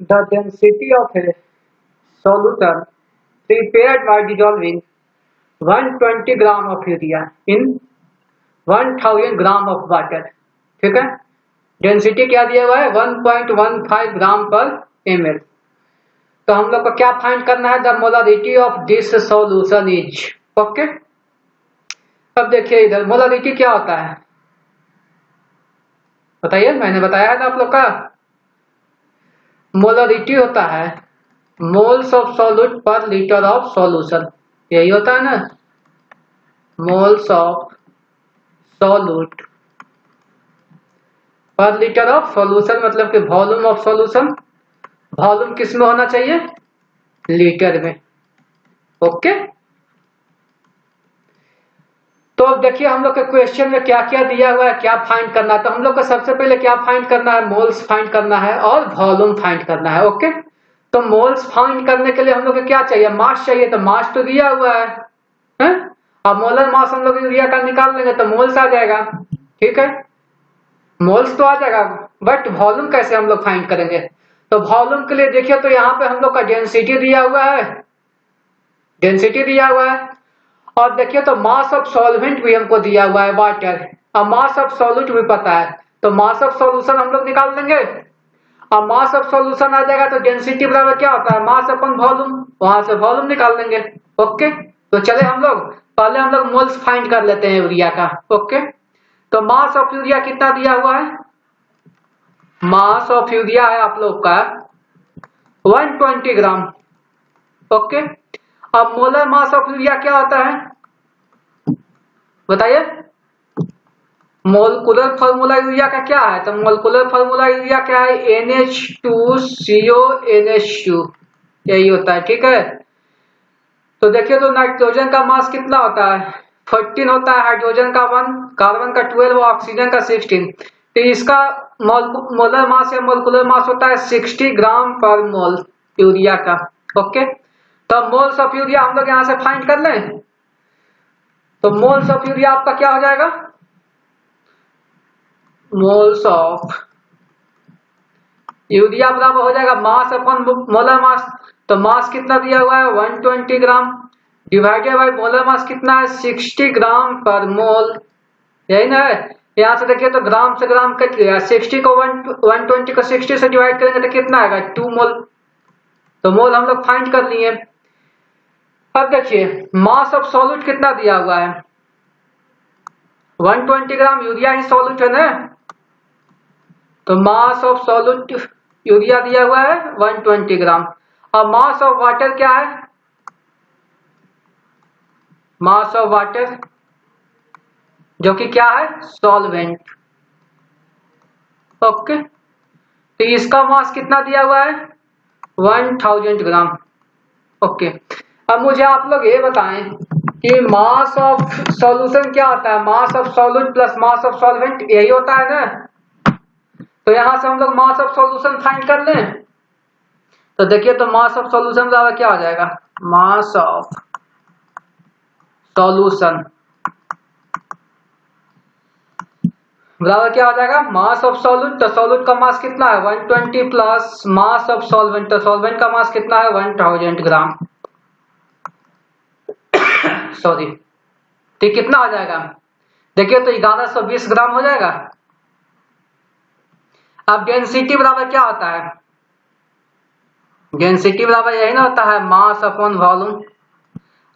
the density of a solution prepared by dissolving 120 gram of urea in 1000 gram of water. ठीक है, density क्या दिया हुआ है 1.15 ग्राम पर ml। तो हम लोग को क्या फाइंड करना है, the molarity of this solution is. Okay, अब देखिए इधर मोलारिटी क्या होता है बताइए, मैंने बताया है ना आप लोग का। मोलारिटी होता है मोल्स ऑफ सॉल्यूट पर लीटर ऑफ सॉल्यूशन, यही होता है ना, मोल्स ऑफ सॉल्यूट पर लीटर ऑफ सॉल्यूशन, मतलब कि वॉल्यूम ऑफ सॉल्यूशन। वॉल्यूम किस में होना चाहिए, लीटर में। ओके, तो अब देखिए हम लोग के क्वेश्चन में क्या क्या दिया हुआ है, क्या फाइंड करना है। तो हम लोग को सबसे पहले क्या फाइंड करना है, मोल्स फाइंड करना है और वॉल्यूम फाइंड करना है। ओके, तो मोल्स फाइंड करने के लिए हम लोग को क्या चाहिए, मास चाहिए। तो मास तो दिया हुआ है? अब मोलर मास हम लोग यूरिया का निकाल लेंगे तो मोल्स आ जाएगा। ठीक है, मोल्स तो आ जाएगा, बट वॉल्यूम कैसे हम लोग फाइंड करेंगे। तो वॉल्यूम के लिए देखिए, तो यहाँ पे हम लोग का डेंसिटी दिया हुआ है, डेंसिटी दिया हुआ है। और देखिए तो मास ऑफ सॉल्वेंट भी हमको दिया हुआ है वाटर, और मास ऑफ सॉल्यूट भी पता है। तो मास ऑफ सॉल्यूशन हम लोग निकाल लेंगे। अब मास ऑफ सॉल्यूशन आ जाएगा तो डेंसिटी बराबर क्या होता है, मास अपन वॉल्यूम, वहां से वॉल्यूम निकाल लेंगे। ओके, तो चले हम लोग पहले हम लोग मोल्स फाइंड कर लेते हैं यूरिया का। ओके, तो मास ऑफ यूरिया कितना दिया हुआ है, मास ऑफ यूरिया है आप लोग का 120 ग्राम। ओके, अब मोलर मास ऑफ यूरिया क्या होता है बताइए, मोलकुलर फार्मूला यूरिया का क्या है। तो मोलकुलर फार्मूला यूरिया क्या है, NH2CO NH2, यही होता है। ठीक है, तो देखिए तो नाइट्रोजन का मास कितना होता है 14 होता है, हाइड्रोजन का 1, कार्बन का 12, ऑक्सीजन का 16। तो इसका मोलर मास या मोलकुलर मास होता है 60 ग्राम पर मोल यूरिया का। ओके, तो मोल्स ऑफ यूरिया हम लोग यहाँ से फाइंड कर लें। तो मोल्स ऑफ यूरिया आपका क्या हो जाएगा, मोल्स ऑफ यूरिया बराबर हो जाएगा मास अपन मोलर मास। तो मास कितना दिया हुआ है 120 ग्राम, डिवाइडेड बाय मोलर मास कितना है 60 ग्राम पर मोल, यही ना है। यहाँ से देखिए तो ग्राम से ग्राम कट गया, 60 को 120 को 60 से डिवाइड करेंगे तो कितना आएगा 2 मोल। तो मोल हम लोग फाइंड कर लिए। अब देखिए मास ऑफ सॉल्यूट कितना दिया हुआ है 120 ग्राम, यूरिया ही सॉल्यूट है ना। तो मास ऑफ सॉल्यूट यूरिया दिया हुआ है 120 ग्राम। अब मास ऑफ वाटर क्या है, मास ऑफ वाटर जो कि क्या है सॉल्वेंट। ओके, तो इसका मास कितना दिया हुआ है 1000 ग्राम। ओके, अब मुझे आप लोग ये बताएं कि मास ऑफ सॉल्यूशन क्या होता है, mass of solute plus mass of solvent, यही होता है ना। तो यहां से हम लोग मास ऑफ सॉल्यूशन फाइंड कर लें। तो देखिए तो मास ऑफ सॉल्यूशन बराबर क्या हो जाएगा, मास ऑफ सॉल्यूशन बराबर क्या हो जाएगा, मास ऑफ सॉल्यूट। तो सॉल्यूट का मास कितना है 120 प्लस मास ऑफ सॉल्वेंट, तो सॉल्वेंट का मास कितना है 1000 ग्राम। सॉरी, तो कितना हो जाएगा, देखिए तो 1120 ग्राम हो जाएगा। अब डेंसिटी बराबर क्या होता है, डेंसिटी बराबर यही ना होता है मास अपॉन वॉल्यूम।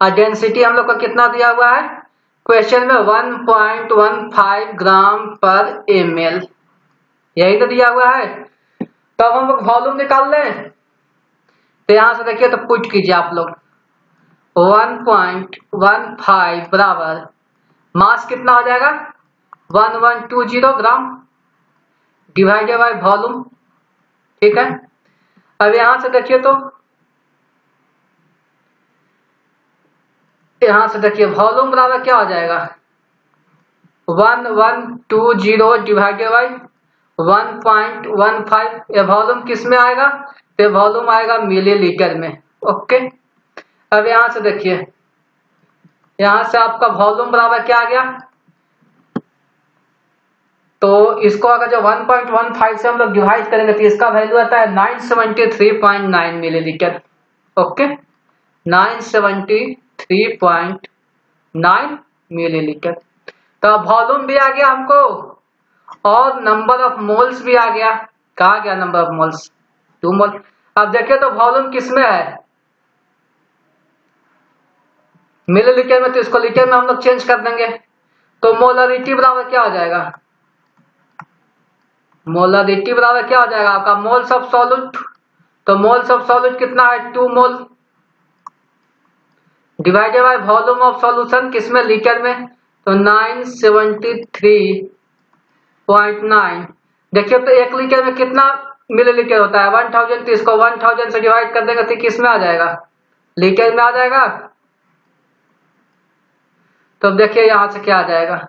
और डेंसिटी हम लोग को कितना दिया हुआ है क्वेश्चन में 1.15 ग्राम पर ml, यही तो दिया हुआ है। तो अब हम लोग वॉल्यूम निकाल लें। तो यहां से देखिए तो पुट कीजिए आप लोग 1.15 बराबर मास कितना हो जाएगा 1120 ग्राम डिवाइडेड बाय वॉल्यूम। ठीक है, अब यहां से देखिए तो यहां से देखिए वॉल्यूम बराबर क्या हो जाएगा 1120 डिवाइडेड बाय 1.15। ये वॉल्यूम किस में आएगा, तो वॉल्यूम आएगा मिलीलीटर में। ओके, अब यहां से देखिए, यहां से आपका वॉल्यूम बराबर क्या आ गया तो इसको अगर जो 1.15 से हम लोग डिवाइड करेंगे तो इसका वैल्यू आता है 973.9 मिलीलीटर। Okay, 973.9 millilitre. तो वॉल्यूम भी आ गया हमको और नंबर ऑफ मोल्स भी आ गया। कहा गया नंबर ऑफ मोल्स 2 मोल। अब देखिए तो वॉल्यूम किसमें है, मिलीलीटर में, तो इसको लीटर में हम लोग चेंज कर देंगे। तो मोलरिटी बराबर क्या हो जाएगा, मोलरिटी बराबर क्या हो जाएगा आपका मोल्स ऑफ सॉल्यूट। तो मोल्स ऑफ सॉल्यूट कितना है 2 मोल divided by volume of solution किसमें, लीटर में, तो 973.9। देखिए तो 1 लीटर में कितना मिलीलीटर होता है 1000, तो इसको 1000 से डिवाइड कर देंगे तो किसमें आ जाएगा, लीटर में आ जाएगा। तो अब देखिए यहां से क्या आ जाएगा,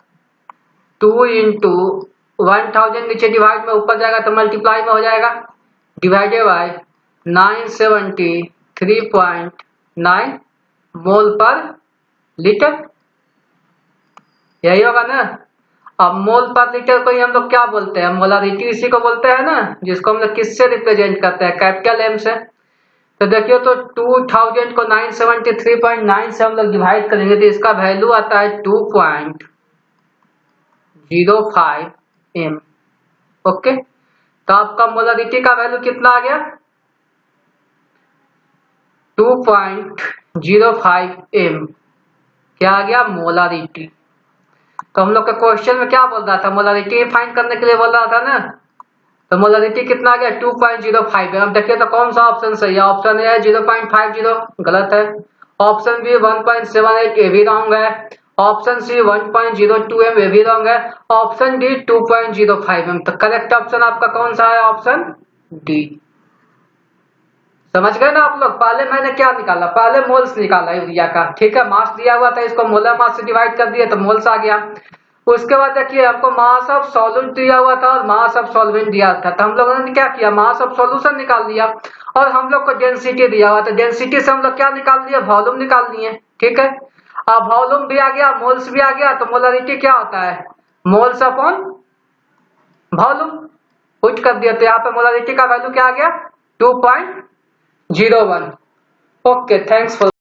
2 इंटू 1000 नीचे डिवाइड में ऊपर जाएगा तो मल्टीप्लाई में हो जाएगा, डिवाइडेड बाय 973.9 मोल पर लीटर, यही होगा ना। अब मोल पर लीटर को ही हम लोग क्या बोलते हैं, मोलारिटी इसी को बोलते हैं ना, जिसको हम लोग किससे रिप्रेजेंट करते हैं, कैपिटल एम से। तो देखिए तो 2000 को 973.9 से हम लोग डिवाइड करेंगे तो इसका वैल्यू आता है 2.05 एम। ओके, तो आपका मोलारिटी का वैल्यू कितना आ गया 2.05 एम, क्या आ गया मोलारिटी। तो हम लोग का क्वेश्चन में क्या बोल रहा था, मोलारिटी फाइंड करने के लिए बोल रहा था ना। तो मोलारिटी कितना आ गया 2.05 है। अब देखिए तो कौन सा ऑप्शन सही है, ऑप्शन ए है 0.50 गलत है, ऑप्शन बी 1.78 ये भी रॉन्ग है, ऑप्शन सी 1.02 एम ये भी रॉन्ग है, ऑप्शन डी 2.05 एम। तो करेक्ट ऑप्शन आपका कौन सा है, ऑप्शन डी। समझ गए ना आप लोग। पहले मैंने क्या निकाला, पहले मोल्स निकाला यूरिया का, ठीक है, मास दिया हुआ था, इसको मोलर मास से डिवाइड कर दिया तो मोल्स आ गया। उसके बाद देखिए आपको मास ऑफ सॉल्यूट दिया हुआ था और मास ऑफ सॉल्वेंट दिया था, तो हम लोगों ने क्या किया, मास ऑफ सॉल्यूशन निकाल दिया। और हम लोग को डेंसिटी दिया हुआ था, डेंसिटी से हम लोग क्या निकाल दिया, वॉल्यूम निकाल दिए, ठीक है। अब वॉल्यूम भी आ गया, मोल्स भी आ गया, तो मोलरिटी क्या होता है, मोल्स अपॉन वॉल्यूम, पुट कर दिया। तो यहाँ पे मोलरिटी का वैल्यू क्या आ गया 2.01। Okay, thanks for